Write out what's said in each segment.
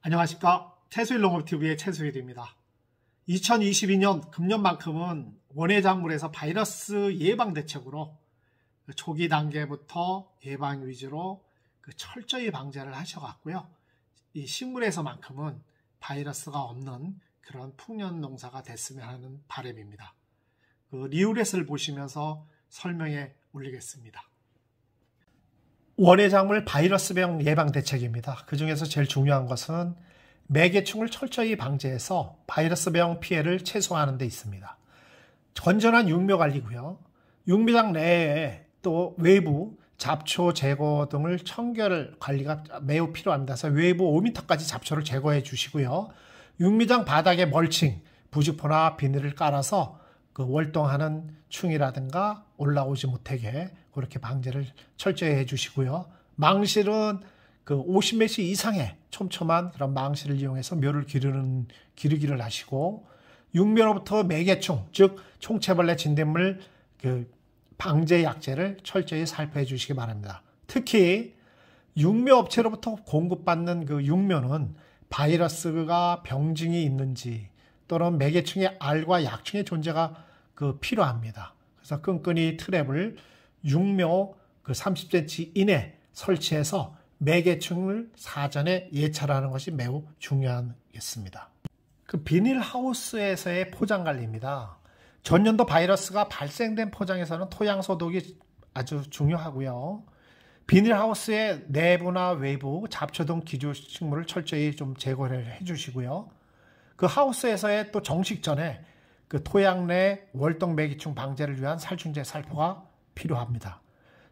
안녕하십니까. 최수일 농업TV의 최수일입니다. 2022년 금년만큼은 원예작물에서 바이러스 예방 대책으로 초기 단계부터 예방 위주로 철저히 방제를 하셔갔고요. 이 식물에서만큼은 바이러스가 없는 그런 풍년 농사가 됐으면 하는 바람입니다. 리우렛을 보시면서 설명해 올리겠습니다. 원예작물 바이러스병 예방 대책입니다. 그 중에서 제일 중요한 것은 매개충을 철저히 방제해서 바이러스병 피해를 최소화하는 데 있습니다. 건전한 육묘 관리고요. 육묘장 내에 또 외부 잡초 제거 등을 청결 관리가 매우 필요합니다. 그래서 외부 5m까지 잡초를 제거해 주시고요. 육묘장 바닥에 멀칭, 부직포나 비닐을 깔아서 월동하는 충이라든가 올라오지 못하게 그렇게 방제를 철저히 해주시고요. 망실은 50m 이상의 촘촘한 그런 망실을 이용해서 묘를 기르기를 하시고, 육묘로부터 매개충, 즉 총체벌레 진딧물 방제 약제를 철저히 살포해 주시기 바랍니다. 특히 육묘 업체로부터 공급받는 육묘는 바이러스가 병증이 있는지 또는 매개충의 알과 약충의 존재가 필요합니다. 그래서 끈끈이 트랩을 육묘 30cm 이내 설치해서 매개충을 사전에 예찰하는 것이 매우 중요하겠습니다. 비닐하우스에서의 포장 관리입니다. 전년도 바이러스가 발생된 포장에서는 토양 소독이 아주 중요하고요. 비닐하우스의 내부나 외부 잡초 등 기주 식물을 철저히 좀 제거를 해주시고요. 하우스에서의 또 정식 전에 토양 내 월동 매기충 방제를 위한 살충제 살포가 필요합니다.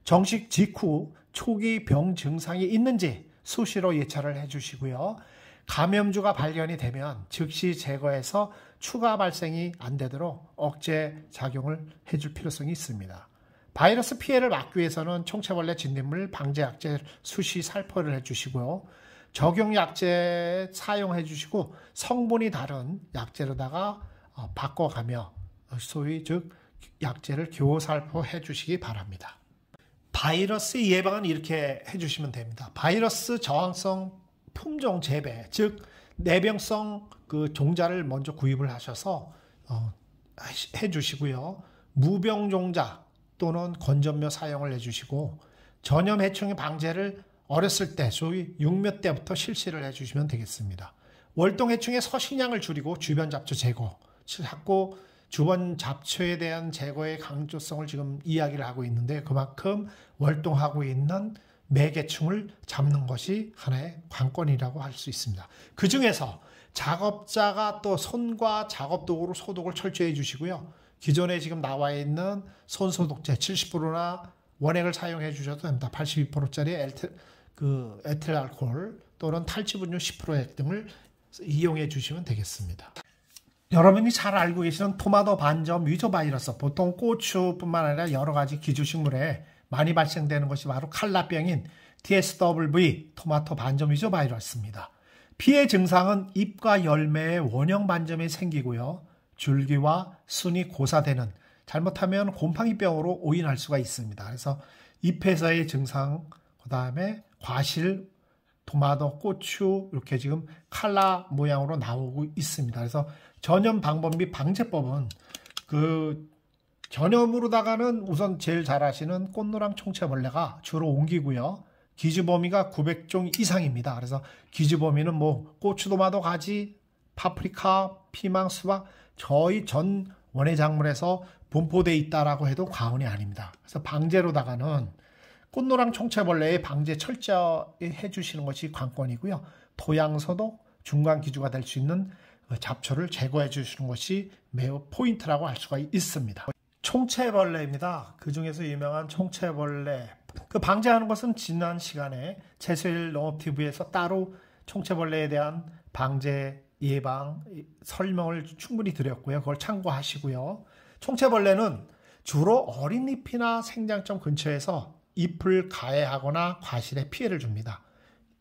정식 직후 초기 병 증상이 있는지 수시로 예찰을 해주시고요. 감염주가 발견이 되면 즉시 제거해서 추가 발생이 안 되도록 억제 작용을 해줄 필요성이 있습니다. 바이러스 피해를 막기 위해서는 총체벌레 진딧물 방제 약제 수시 살포를 해주시고요. 적용 약제 사용해 주시고 성분이 다른 약제로다가 바꿔가며 소위 즉 약제를 교살포해 주시기 바랍니다. 바이러스 예방은 이렇게 해주시면 됩니다. 바이러스 저항성 품종 재배, 즉 내병성 종자를 먼저 구입을 하셔서 해주시고요. 무병 종자 또는 건전묘 사용을 해주시고, 전염 해충의 방제를 어렸을 때 소위 육묘 때부터 실시를 해주시면 되겠습니다. 월동 해충의 서식량을 줄이고 주변 잡초 제거, 자꾸 주변 잡초에 대한 제거의 강조성을 지금 이야기를 하고 있는데, 그만큼 월동하고 있는 매개충을 잡는 것이 하나의 관건이라고 할 수 있습니다. 그 중에서 작업자가 또 손과 작업도구로 소독을 철저히 해주시고요. 기존에 지금 나와 있는 손소독제 70%나 원액을 사용해 주셔도 됩니다. 82%짜리 에틸 알코올 또는 탈취분유 10% 등을 이용해 주시면 되겠습니다. 여러분이 잘 알고 계시는 토마토 반점 위조 바이러스, 보통 고추뿐만 아니라 여러 가지 기주식물에 많이 발생되는 것이 바로 칼라병인 TSWV 토마토 반점 위조 바이러스입니다. 피해 증상은 잎과 열매에 원형 반점이 생기고요. 줄기와 순이 고사되는, 잘못하면 곰팡이병으로 오인할 수가 있습니다. 그래서 잎에서의 증상, 그 다음에 과실, 토마토, 고추 이렇게 지금 칼라 모양으로 나오고 있습니다. 그래서 전염 방법 및 방제법은 전염으로다가는 우선 제일 잘 아시는 꽃노랑 총체벌레가 주로 옮기고요. 기주 범위가 900종 이상입니다. 그래서 기주 범위는 고추, 토마토, 가지, 파프리카, 피망, 수박, 저희 전 원예작물에서 분포되어 있다라고 해도 과언이 아닙니다. 그래서 방제로다가는 꽃노랑 총체벌레의 방제 철저히 해주시는 것이 관건이고요. 토양 소독, 중간 기주가 될 수 있는 잡초를 제거해 주시는 것이 매우 포인트라고 할 수가 있습니다. 총체벌레입니다. 그 중에서 유명한 총체벌레. 방제하는 것은 지난 시간에 최수일 농업TV에서 따로 총체벌레에 대한 방제 예방 설명을 충분히 드렸고요. 그걸 참고하시고요. 총체벌레는 주로 어린 잎이나 생장점 근처에서 잎을 가해하거나 과실에 피해를 줍니다.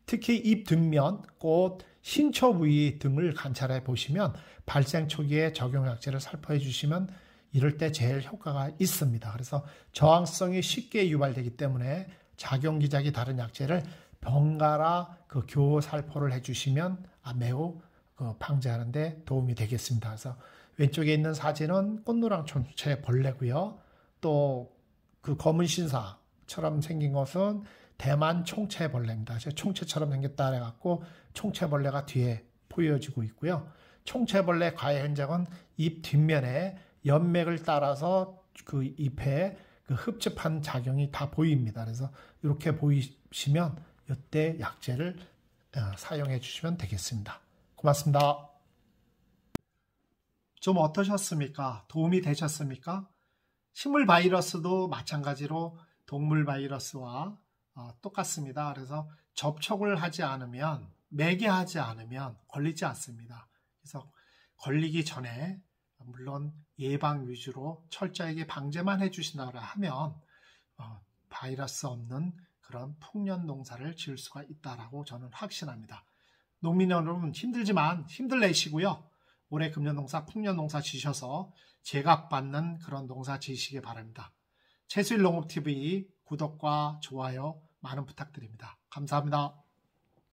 특히 잎 뒷면, 꽃, 신초 부위 등을 관찰해 보시면 발생 초기에 적용약제를 살포해 주시면 이럴 때 제일 효과가 있습니다. 그래서 저항성이 쉽게 유발되기 때문에 작용기작이 다른 약제를 번갈아 그 교살포를 해주시면 매우 방제하는 데 도움이 되겠습니다. 그래서 왼쪽에 있는 사진은 꽃노랑 총채벌레고요. 또 그 검은 신사처럼 생긴 것은 대만 총채벌레입니다. 총채처럼 생겼다 해갖고 총채벌레가 뒤에 보여지고 있고요. 총채벌레 가해 흔적은 입 뒷면에 연맥을 따라서 그 잎에 그 흡집한 작용이 다 보입니다. 그래서 이렇게 보이시면 이때 약재를 사용해 주시면 되겠습니다. 고맙습니다. 좀 어떠셨습니까? 도움이 되셨습니까? 식물 바이러스도 마찬가지로 동물 바이러스와 똑같습니다. 그래서 접촉을 하지 않으면, 매개하지 않으면 걸리지 않습니다. 그래서 걸리기 전에 물론 예방 위주로 철저하게 방제만 해주신다고 하면 바이러스 없는 그런 풍년 농사를 지을 수가 있다라고 저는 확신합니다. 농민 여러분 힘들지만 힘들 내시고요. 올해 금년농사, 풍년농사 지셔서 제값받는 그런 농사 지으시기 바랍니다. 최수일 농업TV 구독과 좋아요 많은 부탁드립니다. 감사합니다.